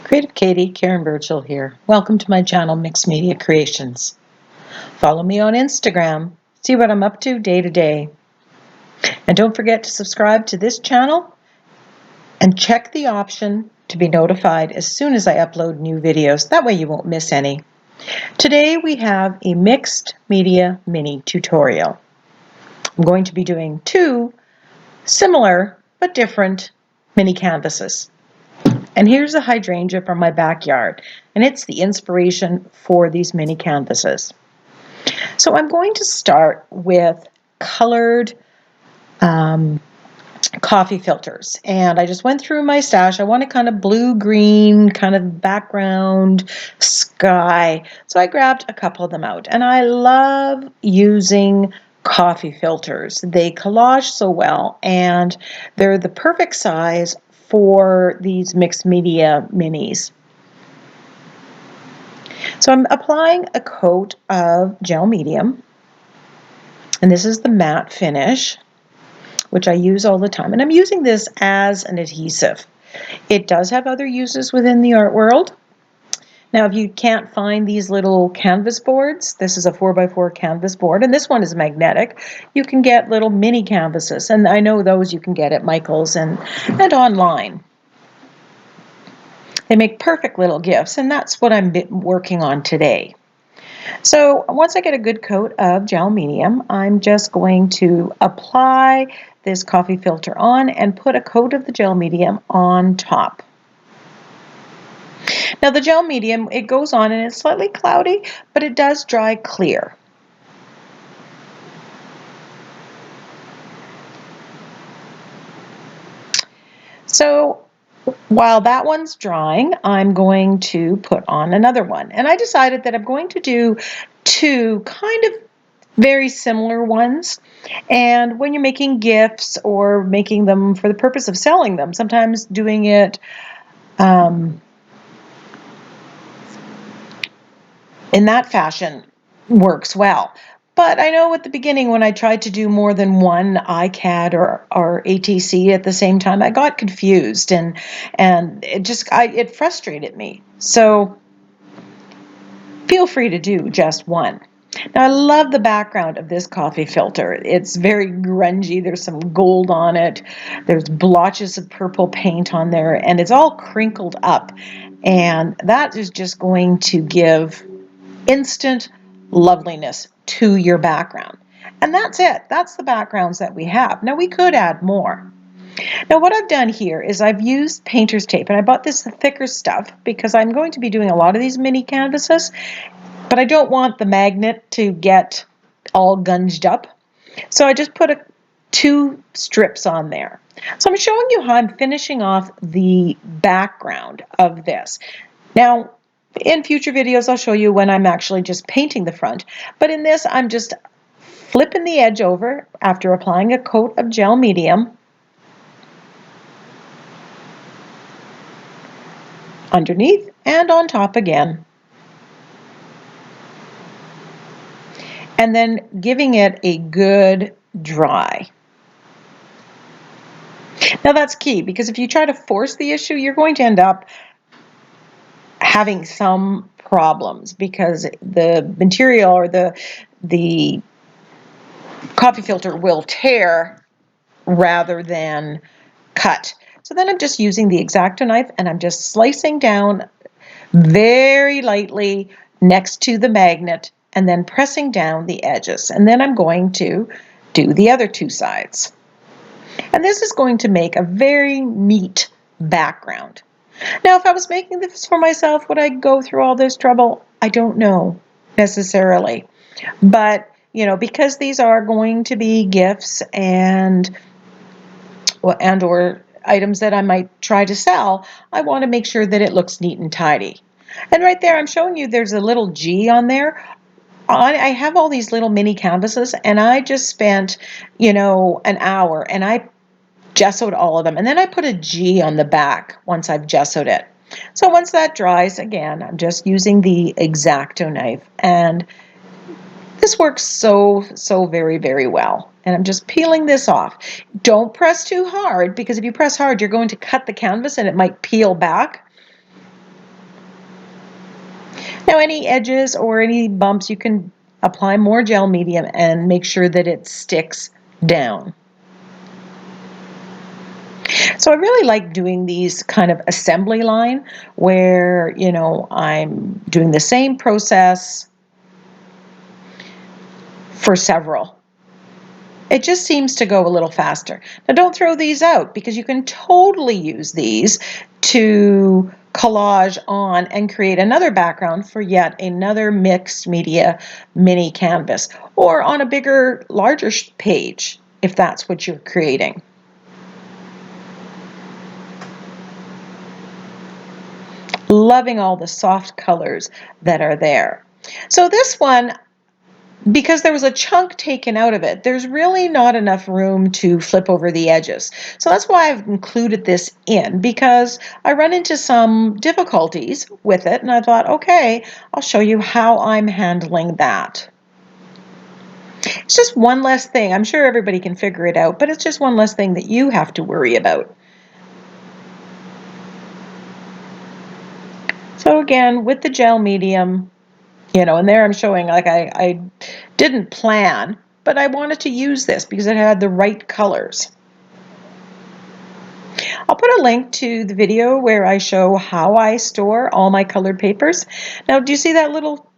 Creative Katie, Karen Burchill here. Welcome to my channel, Mixed Media Creations. Follow me on Instagram. See what I'm up to day to day. And don't forget to subscribe to this channel and check the option to be notified as soon as I upload new videos. That way you won't miss any. Today we have a mixed media mini tutorial. I'm going to be doing two similar but different mini canvases. And here's a hydrangea from my backyard, and it's the inspiration for these mini canvases. So I'm going to start with colored coffee filters, and I just went through my stash. I want a kind of blue-green kind of background sky, so I grabbed a couple of them out, and I love using coffee filters. They collage so well, and they're the perfect size for these mixed media minis. So I'm applying a coat of gel medium, and this is the matte finish, which I use all the time, and I'm using this as an adhesive. It does have other uses within the art world. Now, if you can't find these little canvas boards, this is a 4x4 canvas board, and this one is magnetic. You can get little mini canvases, and I know those you can get at Michael's and online. They make perfect little gifts, and that's what I'm working on today. So once I get a good coat of gel medium, I'm just going to apply this coffee filter on and put a coat of the gel medium on top. Now the gel medium, it goes on and it's slightly cloudy, but it does dry clear. So while that one's drying, I'm going to put on another one. And I decided that I'm going to do two kind of very similar ones. And when you're making gifts or making them for the purpose of selling them, sometimes doing it in that fashion works well. But I know at the beginning when I tried to do more than one iCAD or ATC at the same time, I got confused and it frustrated me. So feel free to do just one. Now I love the background of this coffee filter. It's very grungy. There's some gold on it. There's blotches of purple paint on there, and it's all crinkled up. And that is just going to give instant loveliness to your background. And that's it. That's the backgrounds that we have. Now we could add more. Now what I've done here is I've used painter's tape, and I bought this thicker stuff because I'm going to be doing a lot of these mini canvases, but I don't want the magnet to get all gunged up. So I just put two strips on there. So I'm showing you how I'm finishing off the background of this. Now, in future videos, I'll show you when I'm actually just painting the front. But in this, I'm just flipping the edge over after applying a coat of gel medium underneath and on top again. And then giving it a good dry. Now that's key, because if you try to force the issue, you're going to end up having some problems because the material or the coffee filter will tear rather than cut. So then I'm just using the X-Acto knife and I'm just slicing down very lightly next to the magnet and then pressing down the edges. And then I'm going to do the other two sides. And this is going to make a very neat background. Now, if I was making this for myself, would I go through all this trouble? I don't know necessarily. But, you know, because these are going to be gifts and or items that I might try to sell, I want to make sure that it looks neat and tidy. And right there, I'm showing you there's a little G on there. I have all these little mini canvases, and I just spent, you know, an hour, and I gessoed all of them. And then I put a G on the back once I've gessoed it. So once that dries, again, I'm just using the X-Acto knife. And this works so very, very well. And I'm just peeling this off. Don't press too hard, because if you press hard, you're going to cut the canvas and it might peel back. Now any edges or any bumps, you can apply more gel medium and make sure that it sticks down. So I really like doing these kind of assembly line where, you know, I'm doing the same process for several. It just seems to go a little faster. Now don't throw these out because you can totally use these to collage on and create another background for yet another mixed media mini canvas, or on a bigger, larger page if that's what you're creating. Loving all the soft colors that are there. So this one, because there was a chunk taken out of it, there's really not enough room to flip over the edges. So that's why I've included this in, because I run into some difficulties with it, and I thought, okay, I'll show you how I'm handling that. It's just one less thing. I'm sure everybody can figure it out, but it's just one less thing that you have to worry about. So again, with the gel medium, you know, and there I'm showing, like, I didn't plan, but I wanted to use this because it had the right colors. I'll put a link to the video where I show how I store all my colored papers. Now, do you see that little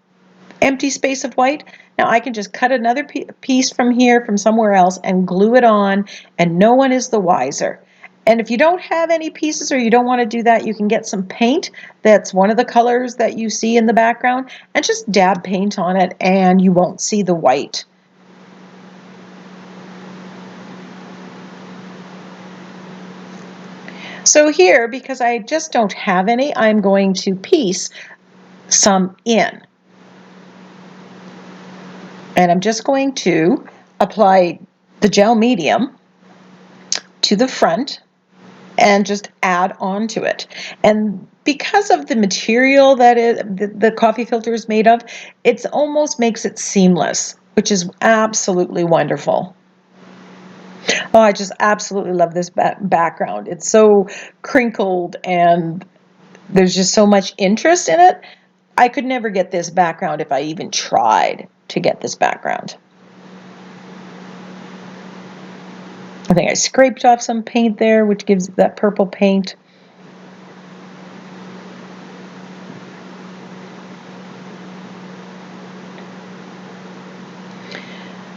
empty space of white? Now I can just cut another piece from here, from somewhere else, and glue it on, and no one is the wiser. And if you don't have any pieces or you don't want to do that, you can get some paint that's one of the colors that you see in the background and just dab paint on it, and you won't see the white. So here, because I just don't have any, I'm going to piece some in. And I'm just going to apply the gel medium to the front and just add on to it. And because of the material that the coffee filter is made of, it almost makes it seamless, which is absolutely wonderful. Oh, I just absolutely love this background. It's so crinkled and there's just so much interest in it. I could never get this background if I even tried to get this background. I think I scraped off some paint there, which gives that purple paint.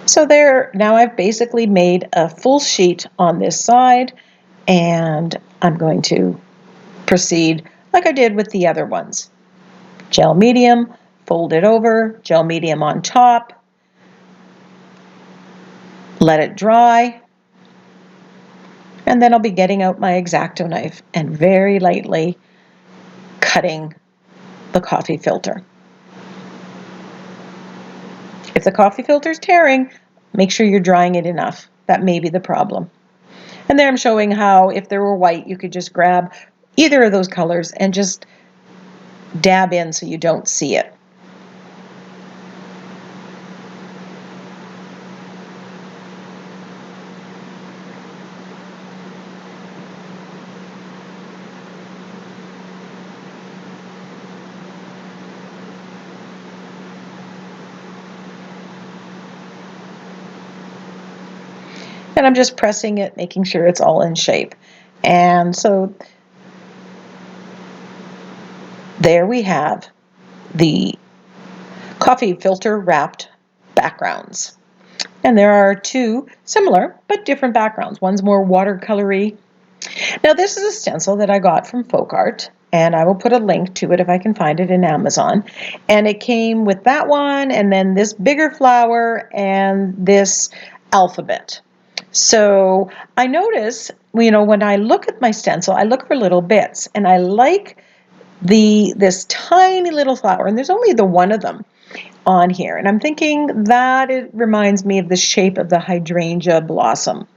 So there, now I've basically made a full sheet on this side, and I'm going to proceed like I did with the other ones. Gel medium, fold it over, gel medium on top, let it dry, and then I'll be getting out my X-Acto knife and very lightly cutting the coffee filter. If the coffee filter is tearing, make sure you're drying it enough. That may be the problem. And there I'm showing how, if there were white, you could just grab either of those colors and just dab in so you don't see it. And I'm just pressing it, making sure it's all in shape. And so there we have the coffee filter wrapped backgrounds. And there are two similar but different backgrounds. One's more watercolory. Now this is a stencil that I got from Folk Art, and I will put a link to it if I can find it in Amazon. And it came with that one, and then this bigger flower, and this alphabet. So I notice, you know, when I look at my stencil, I look for little bits, and I like this tiny little flower, and there's only the one of them on here, and I'm thinking that it reminds me of the shape of the hydrangea blossom.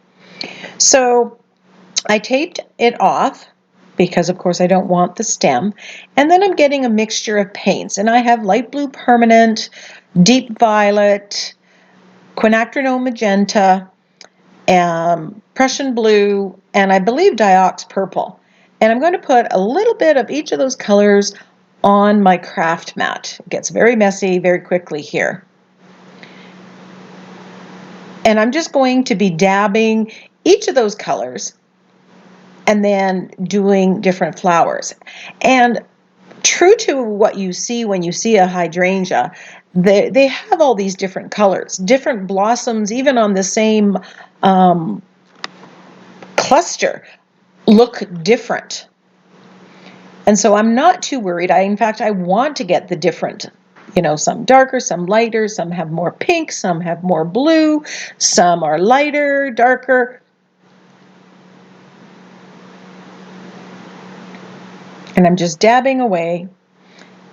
So I taped it off because of course I don't want the stem, and then I'm getting a mixture of paints, and I have light blue permanent, deep violet, quinacridone magenta, Prussian blue, and I believe Diox purple. And I'm going to put a little bit of each of those colors on my craft mat. It gets very messy very quickly here. And I'm just going to be dabbing each of those colors and then doing different flowers. And true to what you see when you see a hydrangea, they have all these different colors, different blossoms, even on the same cluster, look different. And so I'm not too worried. In fact, I want to get the different, some darker, some lighter, some have more pink, some have more blue, some are lighter, darker. And I'm just dabbing away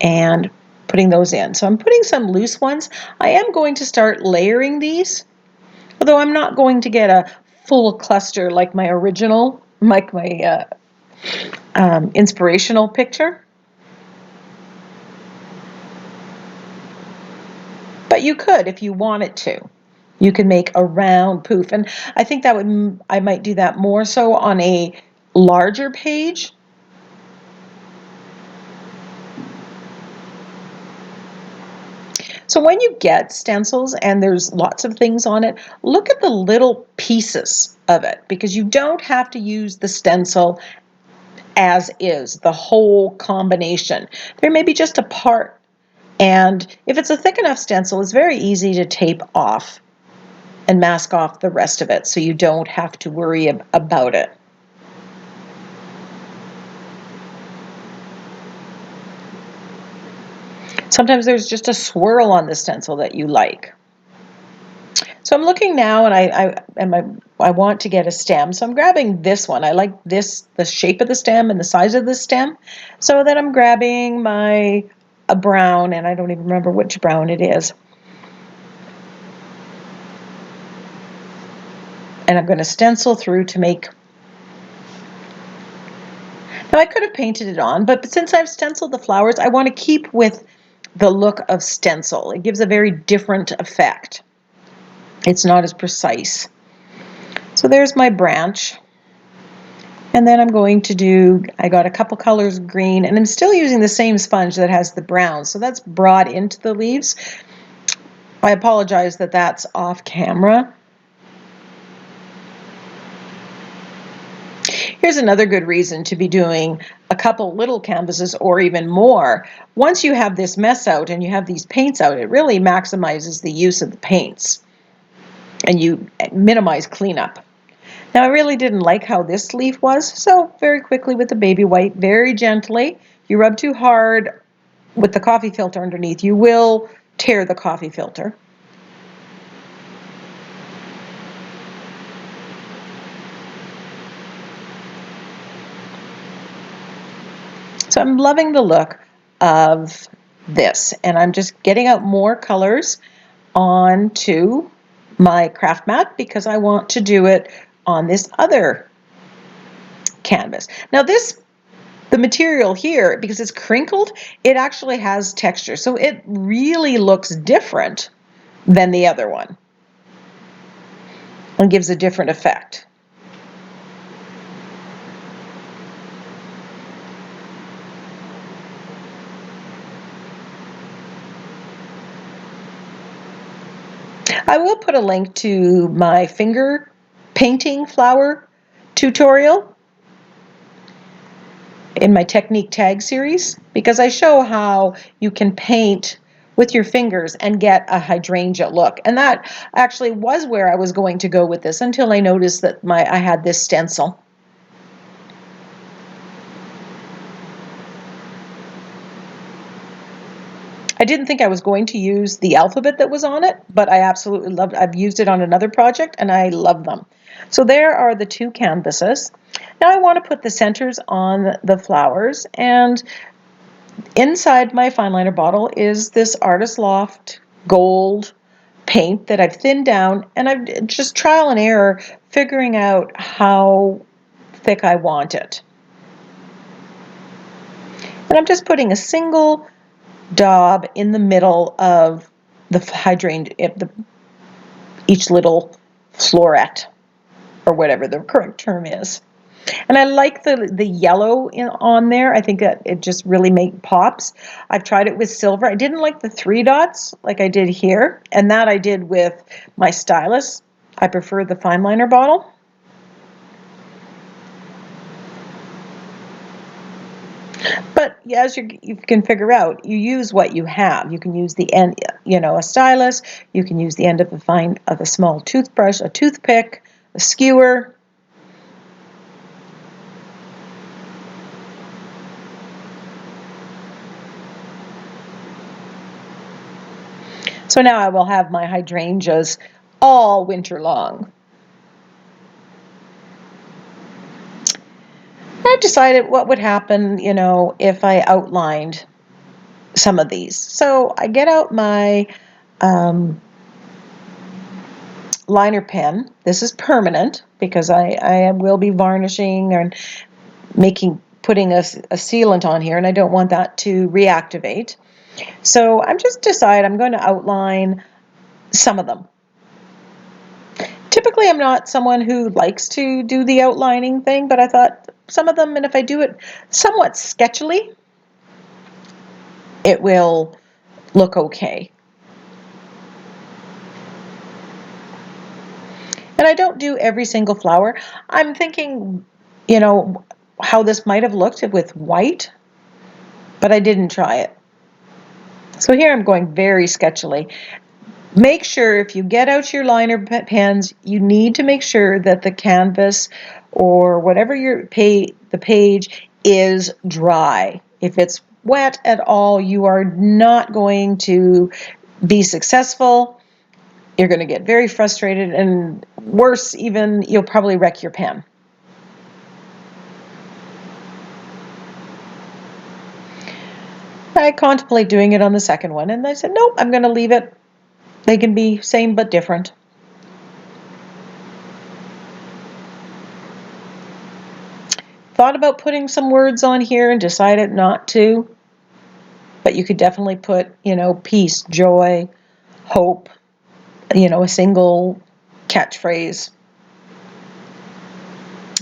and putting those in. So I'm putting some loose ones. I am going to start layering these, although I'm not going to get a full cluster like my original, like my inspirational picture. But you could if you wanted to. You could make a round poof. And I think I might do that more so on a larger page. So when you get stencils and there's lots of things on it, look at the little pieces of it, because you don't have to use the stencil as is, the whole combination. There may be just a part. And if it's a thick enough stencil, it's very easy to tape off and mask off the rest of it so you don't have to worry about it. Sometimes there's just a swirl on the stencil that you like. So I'm looking now, and I want to get a stem. So I'm grabbing this one. I like the shape of the stem and the size of the stem. So then I'm grabbing a brown, and I don't even remember which brown it is. And I'm going to stencil through to make. Now I could have painted it on, but since I've stenciled the flowers, I want to keep with the look of stencil. It gives a very different effect. It's not as precise. So there's my branch. And then I'm going to I got a couple colors green, and I'm still using the same sponge that has the brown. So that's brought into the leaves. I apologize that that's off camera. Here's another good reason to be doing a couple little canvases or even more. Once you have this mess out and you have these paints out, it really maximizes the use of the paints and you minimize cleanup. Now I really didn't like how this leaf was, so very quickly with the baby white, very gently. If you rub too hard with the coffee filter underneath, you will tear the coffee filter. So I'm loving the look of this, and I'm just getting out more colors onto my craft mat because I want to do it on this other canvas. Now the material here, because it's crinkled, it actually has texture, so it really looks different than the other one and gives a different effect. I will put a link to my finger painting flower tutorial in my technique tag series, because I show how you can paint with your fingers and get a hydrangea look. And that actually was where I was going to go with this until I noticed that I had this stencil. I didn't think I was going to use the alphabet that was on it, but I absolutely loved it. I've used it on another project and I love them. So there are the two canvases. Now I want to put the centers on the flowers, and inside my fine liner bottle is this Artist Loft gold paint that I've thinned down, and I've just trial and error figuring out how thick I want it. And I'm just putting a single daub in the middle of the hydrangea, each little floret, or whatever the correct term is. And I like the yellow on there. I think that it just really pops. I've tried it with silver. I didn't like the 3 dots like I did here, and that I did with my stylus. I prefer the fine liner bottle. But as you can figure out, you use what you have. You can use the end, a stylus. You can use the end of a small toothbrush, a toothpick, a skewer. So now I will have my hydrangeas all winter long. I decided what would happen, if I outlined some of these. So I get out my liner pen. This is permanent because I will be varnishing and putting a sealant on here, and I don't want that to reactivate. So I'm going to outline some of them. Typically, I'm not someone who likes to do the outlining thing, but I thought some of them, and if I do it somewhat sketchily, it will look okay. And I don't do every single flower. I'm thinking, how this might have looked with white, but I didn't try it. So here I'm going very sketchily. Make sure if you get out your liner pens, you need to make sure that the canvas or whatever the page is dry. If it's wet at all, you are not going to be successful. You're going to get very frustrated, and worse even, you'll probably wreck your pen. I contemplate doing it on the second one, and I said, nope, I'm going to leave it. They can be same but different. Thought about putting some words on here and decided not to, but you could definitely put, peace, joy, hope, a single catchphrase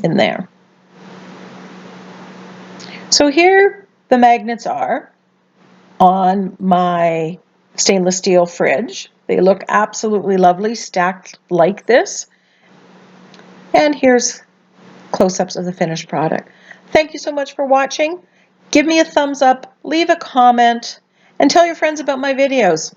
in there. So here the magnets are on my stainless steel fridge. They look absolutely lovely, stacked like this. And here's close-ups of the finished product. Thank you so much for watching. Give me a thumbs up, leave a comment, and tell your friends about my videos.